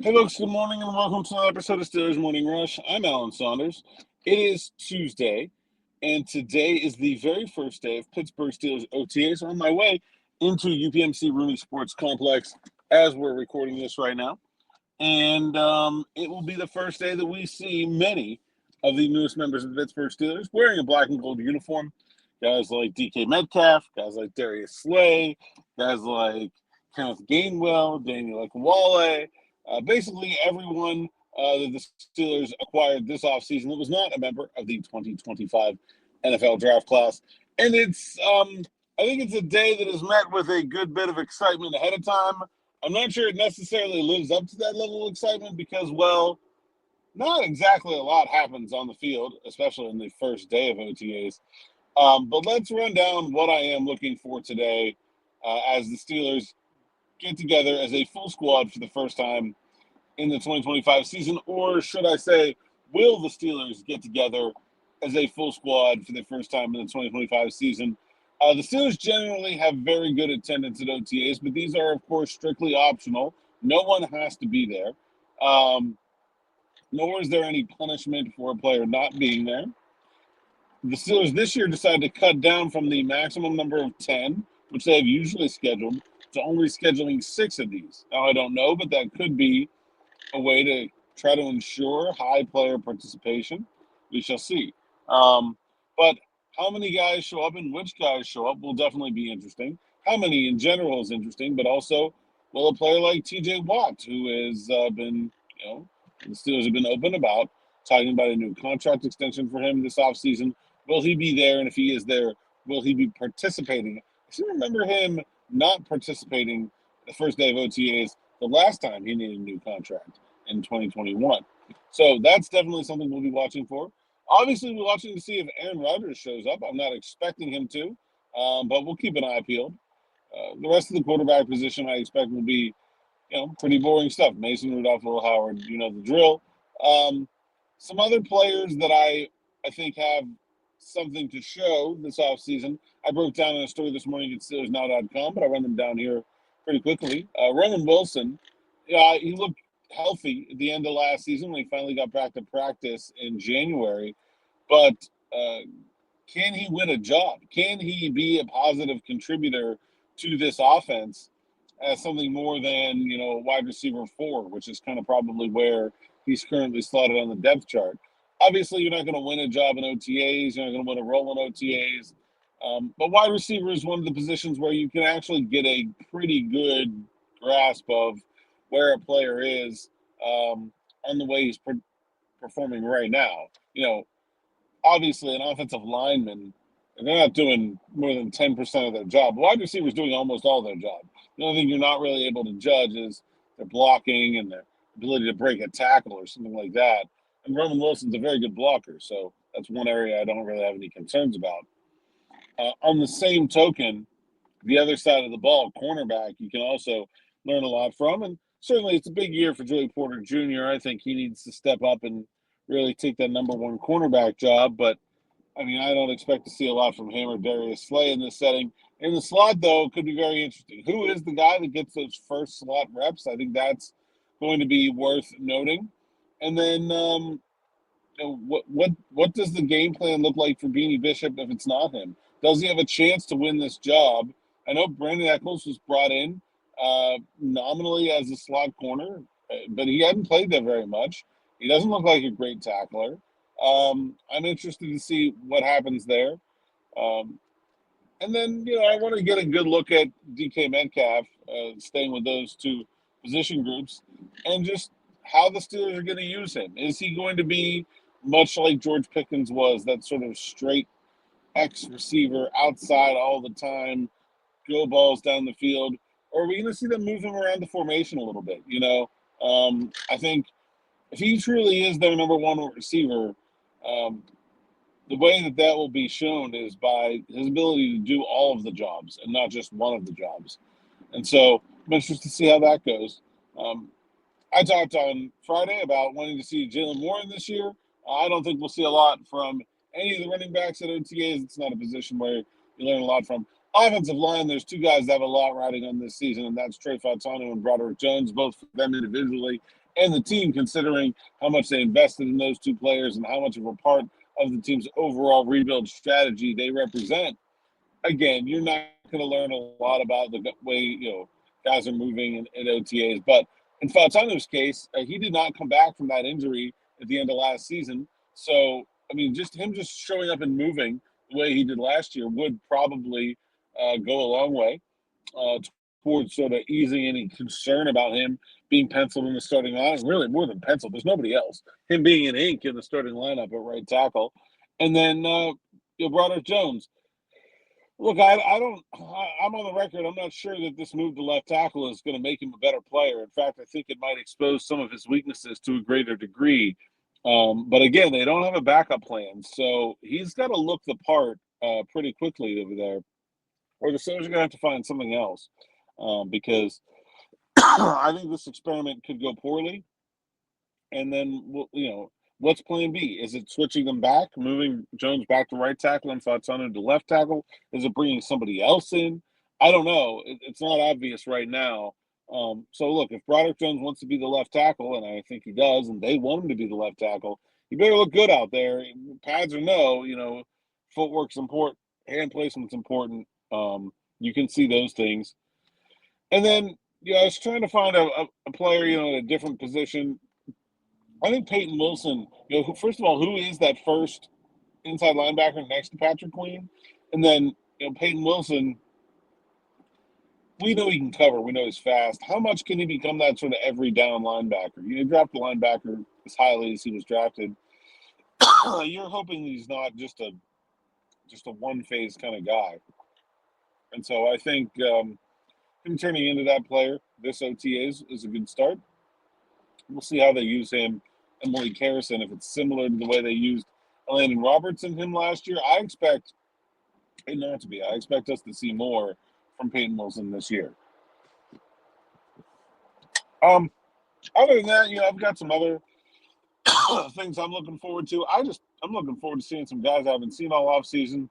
Hey, folks, good morning and welcome to another episode of Steelers Morning Rush. I'm Alan Saunders. It is Tuesday, and today is the very first day of Pittsburgh Steelers OTAs on my way into UPMC Rooney Sports Complex as we're recording this right now. And it will be the first day that we see many of the newest members of the Pittsburgh Steelers wearing a black and gold uniform. Guys like DK Metcalf, guys like Darius Slay, guys like Kenneth Gainwell, Daniel Akinwale, basically everyone that the Steelers acquired this offseason that was not a member of the 2025 NFL draft class. And I think it's a day that is met with a good bit of excitement ahead of time. I'm not sure it necessarily lives up to that level of excitement because, well, not exactly a lot happens on the field, especially in the first day of OTAs. But let's run down what I am looking for today as the Steelers get together as a full squad for the first time in the 2025 season, or should I say, will the Steelers get together as a full squad for the first time in the 2025 season? The Steelers generally have very good attendance at OTAs, but these are, of course, strictly optional. No one has to be there, nor is there any punishment for a player not being there. The Steelers this year decided to cut down from the maximum number of 10, which they have usually scheduled, to only scheduling 6 of these. Now, I don't know, but that could be a way to try to ensure high player participation. We shall see. But how many guys show up and which guys show up will definitely be interesting. How many in general is interesting, but also will a player like TJ Watt, who has been, the Steelers have been open about talking about a new contract extension for him this offseason. Will he be there? And if he is there, will he be participating? I still remember him not participating the first day of OTAs the last time he needed a new contract in 2021. So that's definitely something we'll be watching for. Obviously, we're watching to see if Aaron Rodgers shows up. I'm not expecting him to, but we'll keep an eye peeled. The rest of the quarterback position, I expect, will be, pretty boring stuff. Mason Rudolph, Will Howard, you know the drill. Some other players that I think have something to show this offseason. I broke down in a story this morning at SteelersNow.com, but I run them down here pretty quickly. Roman Wilson, he looked healthy at the end of last season when he finally got back to practice in January. But uh, can he win a job? Can he be a positive contributor to this offense as something more than, a wide receiver 4, which is kind of probably where he's currently slotted on the depth chart? Obviously, you're not going to win a job in OTAs. You're not going to win a role in OTAs. But wide receiver is one of the positions where you can actually get a pretty good grasp of where a player is on the way he's performing right now. Obviously, an offensive lineman, they're not doing more than 10% of their job. Wide receivers doing almost all their job. The only thing you're not really able to judge is their blocking and their ability to break a tackle or something like that. And Roman Wilson's a very good blocker, so that's one area I don't really have any concerns about. On the same token, the other side of the ball, cornerback, you can also learn a lot from. And certainly it's a big year for Joey Porter Jr. I think he needs to step up and really take that number one cornerback job. But, I don't expect to see a lot from him or Darius Slay in this setting. In the slot, though, could be very interesting. Who is the guy that gets those first slot reps? I think that's going to be worth noting. And then what does the game plan look like for Beanie Bishop if it's not him? Does he have a chance to win this job? I know Brandon Echols was brought in nominally as a slot corner, but he hadn't played there very much. He doesn't look like a great tackler. I'm interested to see what happens there. Um, and then, I want to get a good look at DK Metcalf, staying with those two position groups, and just how the Steelers are going to use him. Is he going to be much like George Pickens was, that sort of straight X receiver outside all the time, go balls down the field? Or are we going to see them move him around the formation a little bit? I think if he truly is their number one receiver, um, the way that will be shown is by his ability to do all of the jobs and not just one of the jobs. And so I'm interested to see how that goes. Um, I talked on Friday about wanting to see Jalen Warren this year. I don't think we'll see a lot from any of the running backs at OTAs. It's not a position where you learn a lot from. Offensive line, there's two guys that have a lot riding on this season, and that's Trey Fautano and Broderick Jones, both for them individually and the team, considering how much they invested in those two players and how much of a part of the team's overall rebuild strategy they represent. Again, you're not going to learn a lot about the way guys are moving in OTAs. But in Falzano's case, he did not come back from that injury at the end of last season. So I mean, just showing up and moving the way he did last year would probably go a long way uh, towards sort of easing any concern about him being penciled in the starting lineup. Really, more than penciled, there's nobody else. Him being in ink in the starting lineup at right tackle, and then Broderick Jones. Look, I don't. I'm on the record. I'm not sure that this move to left tackle is going to make him a better player. In fact, I think it might expose some of his weaknesses to a greater degree. But again, they don't have a backup plan, so he's got to look the part pretty quickly over there, or the Steelers are going to have to find something else because I think this experiment could go poorly. And then, what's plan B? Is it switching them back, moving Jones back to right tackle and Fazzano to left tackle? Is it bringing somebody else in? I don't know. It's not obvious right now. So, look, if Broderick Jones wants to be the left tackle, and I think he does, and they want him to be the left tackle, you better look good out there. Pads or no, footwork's important, hand placement's important. You can see those things. And then, I was trying to find a player, in a different position. I think Peyton Wilson, first of all, who is that first inside linebacker next to Patrick Queen? And then, Peyton Wilson, we know he can cover. We know he's fast. How much can he become that sort of every down linebacker? You draft the linebacker as highly as he was drafted. You're hoping he's not just a one phase kind of guy. And so I think him turning into that player this OTA is a good start. We'll see how they use him and Malik Harrison. If it's similar to the way they used Landon Robertson him last year, I expect it not to be. I expect us to see more from Peyton Wilson this year. Other than that, I've got some other things I'm looking forward to. I'm looking forward to seeing some guys I haven't seen all offseason,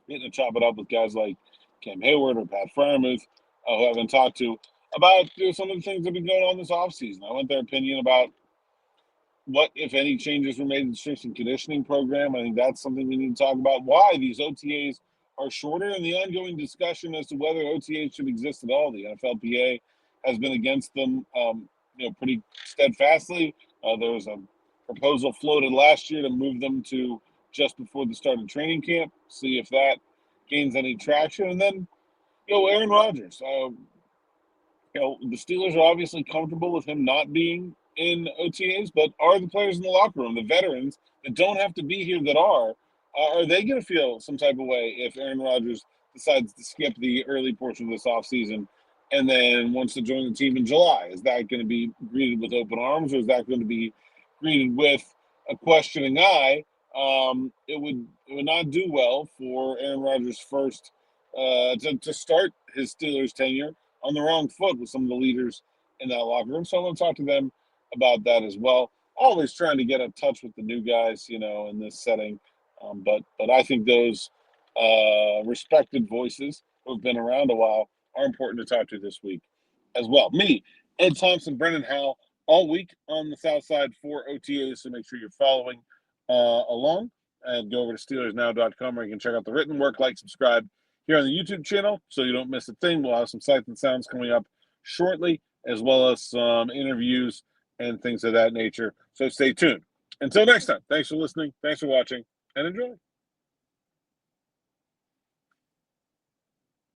getting to chop it up with guys like Cam Hayward or Pat Freiermuth, who I haven't talked to about some of the things that have been going on this offseason. I want their opinion about what, if any, changes were made in the strength and conditioning program. I think that's something we need to talk about. Why these OTAs are shorter, and the ongoing discussion as to whether OTAs should exist at all. The NFLPA has been against them, pretty steadfastly. There was a proposal floated last year to move them to just before the start of training camp. See if that gains any traction, and then Aaron Rodgers. The Steelers are obviously comfortable with him not being in OTAs, but are the players in the locker room, the veterans that don't have to be here that are they going to feel some type of way if Aaron Rodgers decides to skip the early portion of this offseason and then wants to join the team in July? Is that going to be greeted with open arms, or is that going to be greeted with a questioning eye? It would not do well for Aaron Rodgers' first to start his Steelers tenure on the wrong foot with some of the leaders in that locker room. So I'm going to talk to them about that as well. Always trying to get in touch with the new guys, in this setting. But I think those respected voices who have been around a while are important to talk to this week as well. Me, Ed Thompson, Brendan Howell, all week on the South Side for OTAs. So make sure you're following along, and go over to SteelersNow.com where you can check out the written work, like, subscribe here on the YouTube channel so you don't miss a thing. We'll have some sights and sounds coming up shortly, as well as some interviews and things of that nature. So stay tuned. Until next time, thanks for listening, thanks for watching, and enjoy.